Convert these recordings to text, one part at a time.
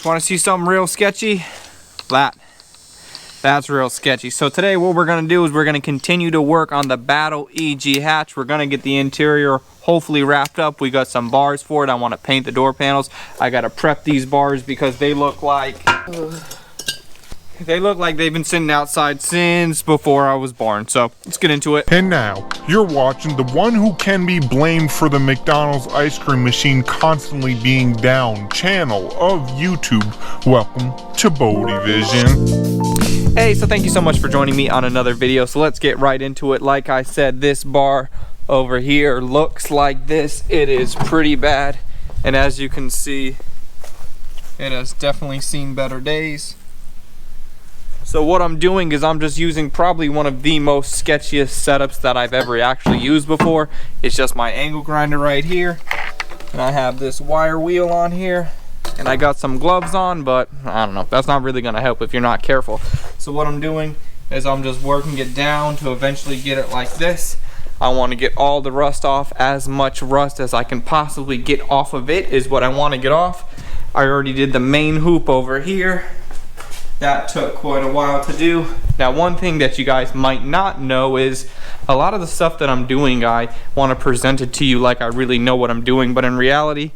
Want to see something real sketchy? That's real sketchy. So today what we're going to do is we're going to continue to work on the Battle EG hatch. We're going to get the interior hopefully wrapped up. We got some bars for it. I want to paint the door panels. I got to prep these bars because they look like they've been sitting outside since before I was born. So let's get into it. And now, you're watching the one who can be blamed for the McDonald's ice cream machine constantly being down channel of YouTube. Welcome to BodeVision. Hey, so thank you so much for joining me on another video. So let's get right into it. Like I said, this bar over here looks like this. It is pretty bad. And as you can see, it has definitely seen better days. So what I'm doing is I'm just using probably one of the most sketchiest setups that I've ever actually used before. It's just my angle grinder right here. And I have this wire wheel on here. And I got some gloves on, but I don't know. That's not really going to help if you're not careful. So what I'm doing is I'm just working it down to eventually get it like this. I want to get all the rust off. As much rust as I can possibly get off of it is what I want to get off. I already did the main hoop over here. That took quite a while to do. Now, one thing that you guys might not know is a lot of the stuff that I'm doing, I want to present it to you like I really know what I'm doing, but in reality,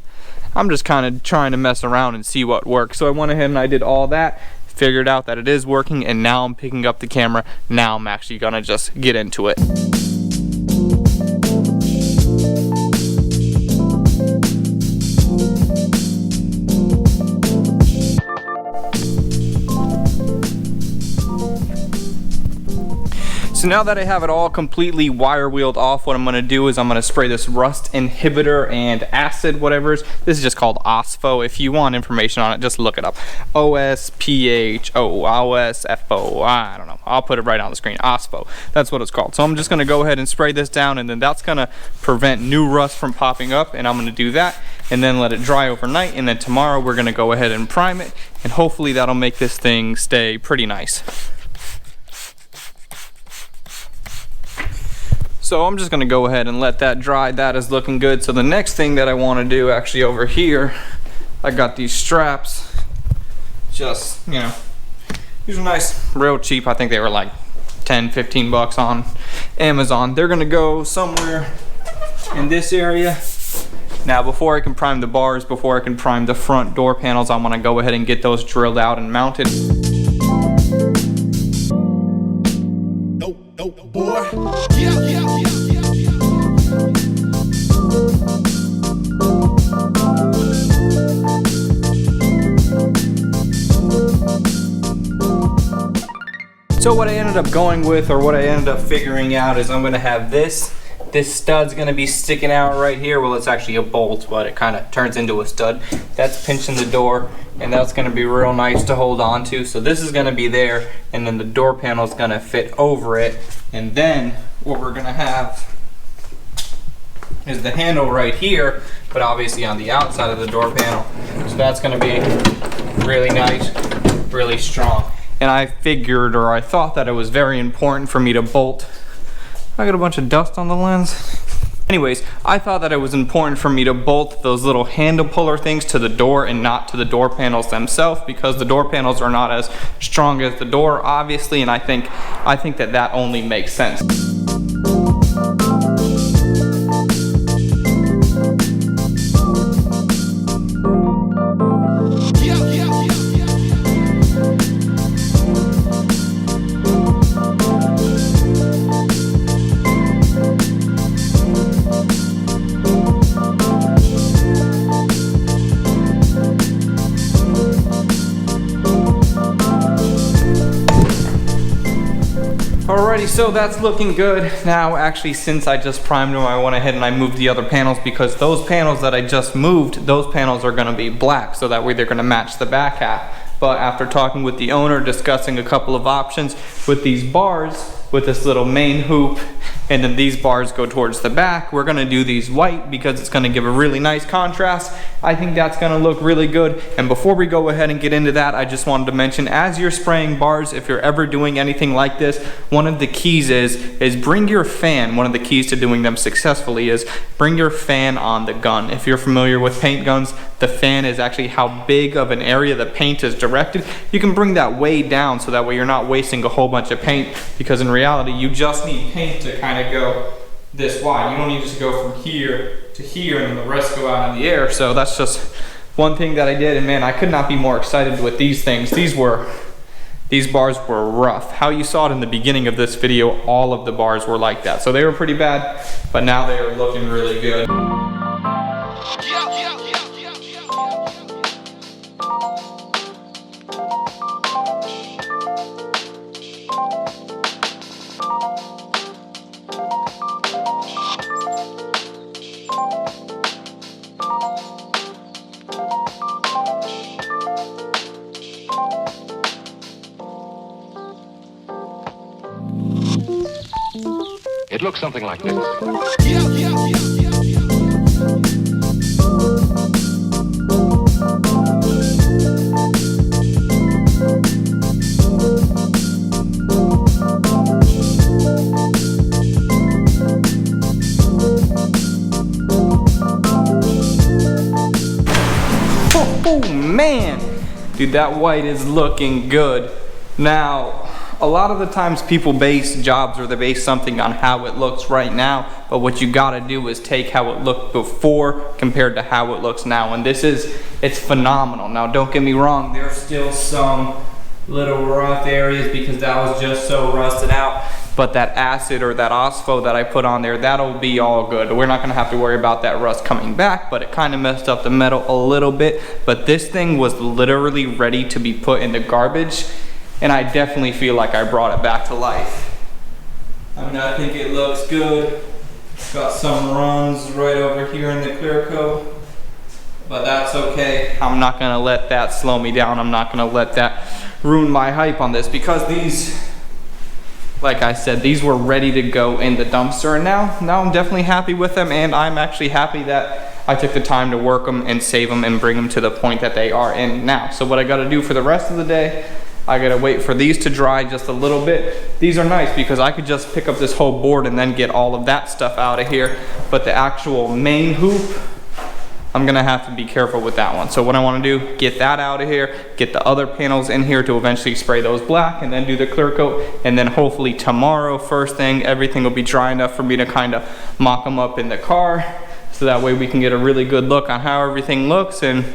I'm just kind of trying to mess around and see what works. So I went ahead and I did all that, figured out that it is working, and now I'm picking up the camera. Now I'm actually gonna just get into it. So now that I have it all completely wire wheeled off, what I'm going to do is I'm going to spray this rust inhibitor and acid, whatever it is. This is just called OSPHO. If you want information on it, just look it up. OSPHO, I don't know. I'll put it right on the screen. OSPHO. That's what it's called. So I'm just going to go ahead and spray this down, and then that's going to prevent new rust from popping up, and I'm going to do that and then let it dry overnight, and then tomorrow we're going to go ahead and prime it, and hopefully that'll make this thing stay pretty nice. So I'm just gonna go ahead and let that dry. That is looking good. So the next thing that I wanna do actually over here, I got these straps. Just, you know, these are nice, real cheap. I think they were like 10, 15 bucks on Amazon. They're gonna go somewhere in this area. Now, before I can prime the bars, before I can prime the front door panels, I wanna go ahead and get those drilled out and mounted. Boy. So what I ended up going with, or what I ended up figuring out, is I'm going to have this stud's going to be sticking out right here. Well, it's actually a bolt, but it kind of turns into a stud. That's pinching the door, and that's going to be real nice to hold on to. So this is going to be there, and then the door panel is going to fit over it. And then what we're going to have is the handle right here, but obviously on the outside of the door panel. So that's going to be really nice, really strong. And I figured, or I thought that it was very important for me to bolt. I got a bunch of dust on the lens. Anyways, I thought that it was important for me to bolt those little handle puller things to the door and not to the door panels themselves, because the door panels are not as strong as the door, obviously, and I think that only makes sense. Alrighty, so that's looking good. Now, actually, since I just primed them, I went ahead and I moved the other panels, because those panels that I just moved, those panels are gonna be black, so that way they're gonna match the back half. But after talking with the owner, discussing a couple of options with these bars, with this little main hoop and then these bars go towards the back. We're gonna do these white because it's gonna give a really nice contrast. I think that's gonna look really good. And before we go ahead and get into that, I just wanted to mention, as you're spraying bars, if you're ever doing anything like this, one of the keys is bring your fan. One of the keys to doing them successfully is bring your fan on the gun. If you're familiar with paint guns, the fan is actually how big of an area the paint is directed. You can bring that way down so that way you're not wasting a whole bunch of paint, because in reality you just need paint to kind of go this wide. You don't need to go from here to here and then the rest go out in the air. So that's just one thing that I did, and man, I could not be more excited with these things. These bars were rough. How you saw it in the beginning of this video, all of the bars were like that. So they were pretty bad, but now they are looking really good. It looks something like this. Oh man, dude, that white is looking good. Now, a lot of the times people base jobs or they base something on how it looks right now, but what you gotta do is take how it looked before compared to how it looks now, and it's phenomenal. Now don't get me wrong, there's still some little rough areas because that was just so rusted out, but that acid or that OSFO that I put on there, that'll be all good. We're not gonna have to worry about that rust coming back, but it kind of messed up the metal a little bit. But this thing was literally ready to be put in the garbage, and I definitely feel like I brought it back to life. I mean, I think it looks good. Got some runs right over here in the clear coat, but that's okay. I'm not gonna let that slow me down. I'm not gonna let that ruin my hype on this, because these, like I said, these were ready to go in the dumpster, and now I'm definitely happy with them, and I'm actually happy that I took the time to work them and save them and bring them to the point that they are in now. So what I gotta do for the rest of the day, I gotta wait for these to dry just a little bit. These are nice because I could just pick up this whole board and then get all of that stuff out of here. But the actual main hoop, I'm gonna have to be careful with that one. So what I wanna do, get that out of here, get the other panels in here to eventually spray those black, and then do the clear coat. And then hopefully tomorrow, first thing, everything will be dry enough for me to kind of mock them up in the car. So that way we can get a really good look on how everything looks. And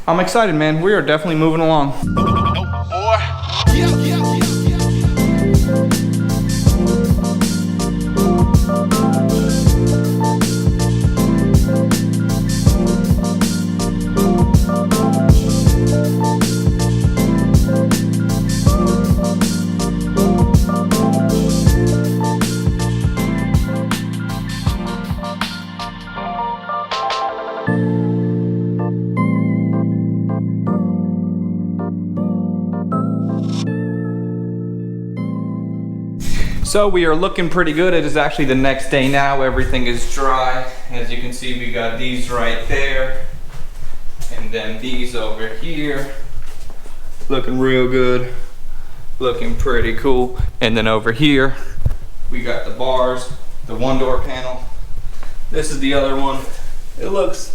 I'm excited, man. We are definitely moving along. So we are looking pretty good. It is actually the next day now. Everything is dry. As you can see, we got these right there, and then these over here. Looking real good. Looking pretty cool. And then over here, we got the bars, the one door panel. This is the other one. It looks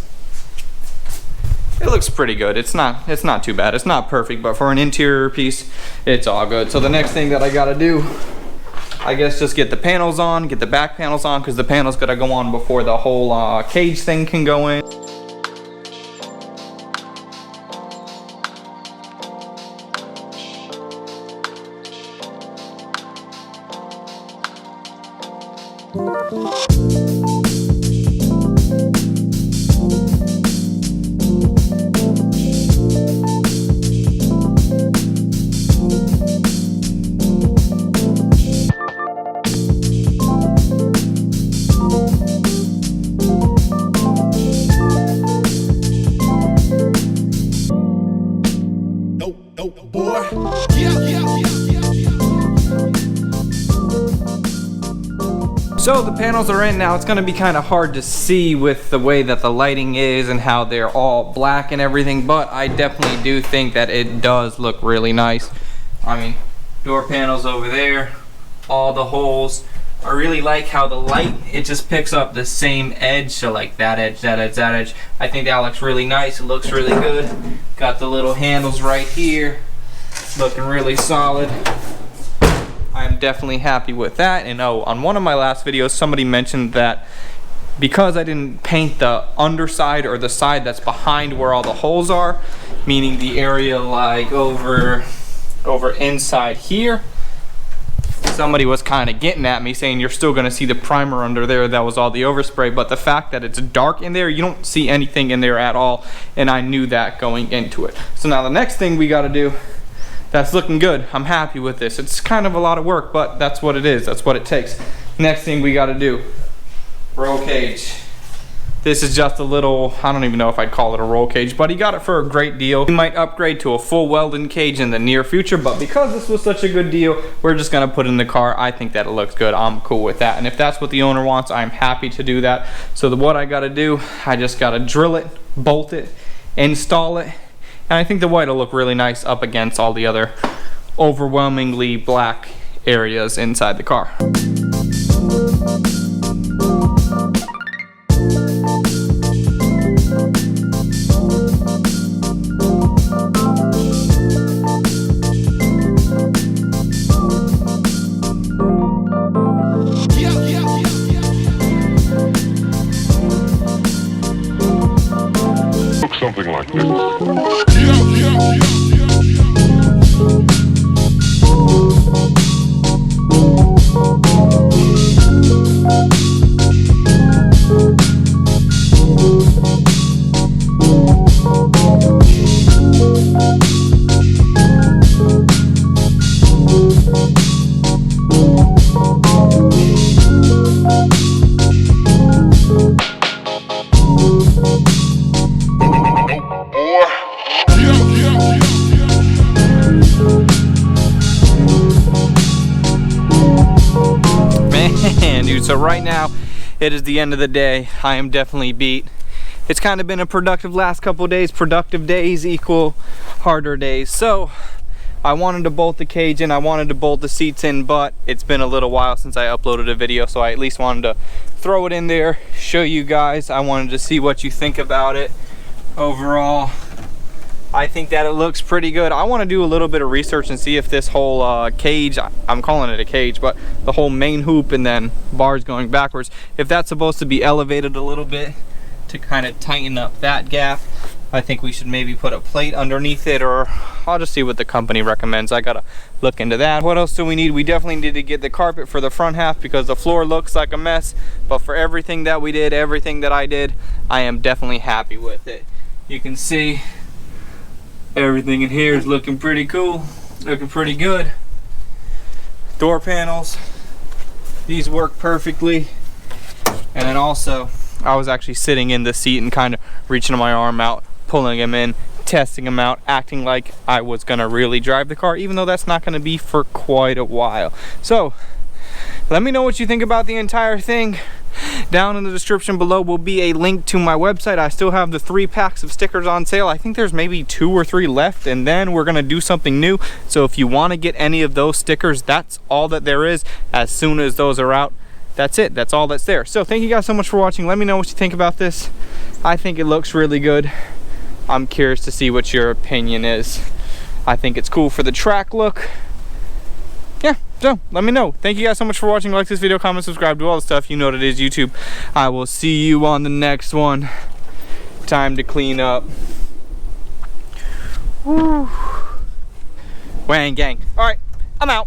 pretty good. It's not too bad. It's not perfect, but for an interior piece, it's all good. So the next thing that I gotta do, I guess, just get the panels on, get the back panels on, because the panels gotta go on before the whole cage thing can go in. So the panels are in now. It's gonna be kind of hard to see with the way that the lighting is and how they're all black and everything, but I definitely do think that it does look really nice. I mean, door panels over there, all the holes. I really like how the light, it just picks up the same edge, so like that edge, that edge, that edge. I think that looks really nice. It looks really good. Got the little handles right here, looking really solid. I'm definitely happy with that. And oh, on one of my last videos, somebody mentioned that because I didn't paint the underside or the side that's behind where all the holes are, meaning the area like over inside here, somebody was kind of getting at me saying you're still going to see the primer under there. That was all the overspray, but the fact that it's dark in there, you don't see anything in there at all, and I knew that going into it. So now the next thing we got to do, that's looking good. I'm happy with this. It's kind of a lot of work, but that's what it is. That's what it takes. Next thing we got to do, roll cage. This is just a little, I don't even know if I'd call it a roll cage, but he got it for a great deal. He might upgrade to a full welded cage in the near future, but because this was such a good deal, we're just gonna put it in the car. I think that it looks good. I'm cool with that. And if that's what the owner wants, I'm happy to do that. So what I gotta do, I just gotta drill it, bolt it, install it, and I think the white will look really nice up against all the other overwhelmingly black areas inside the car. Something like this. Man, dude, so right now it is the end of the day. I am definitely beat. It's kind of been a productive last couple of days. Productive days equal harder days. So I wanted to bolt the cage in, I wanted to bolt the seats in, but it's been a little while since I uploaded a video, so I at least wanted to throw it in there, show you guys. I wanted to see what you think about it. Overall, I think that it looks pretty good. I want to do a little bit of research and see if this whole cage, I'm calling it a cage, but the whole main hoop and then bars going backwards, if that's supposed to be elevated a little bit to kind of tighten up that gap. I think we should maybe put a plate underneath it, or I'll just see what the company recommends. I gotta look into that. What else do we need? We definitely need to get the carpet for the front half because the floor looks like a mess, but for everything that we did, everything that I did, I am definitely happy with it. You can see everything in here is looking pretty cool, looking pretty good. Door panels, these work perfectly. And then also, I was actually sitting in the seat and kind of reaching my arm out, pulling them in, testing them out, acting like I was gonna really drive the car, even though that's not gonna be for quite a while. So, let me know what you think about the entire thing. Down in the description below will be a link to my website. I still have the 3 packs of stickers on sale. I think there's maybe 2 or 3 left, and then we're gonna do something new. So if you wanna get any of those stickers, that's all that there is. As soon as those are out, that's it. That's all that's there. So thank you guys so much for watching. Let me know what you think about this. I think it looks really good. I'm curious to see what your opinion is. I think it's cool for the track look. Yeah, so let me know. Thank you guys so much for watching. Like this video, comment, subscribe, do all the stuff. You know what it is, YouTube. I will see you on the next one. Time to clean up. Woo. Wang gang. All right, I'm out.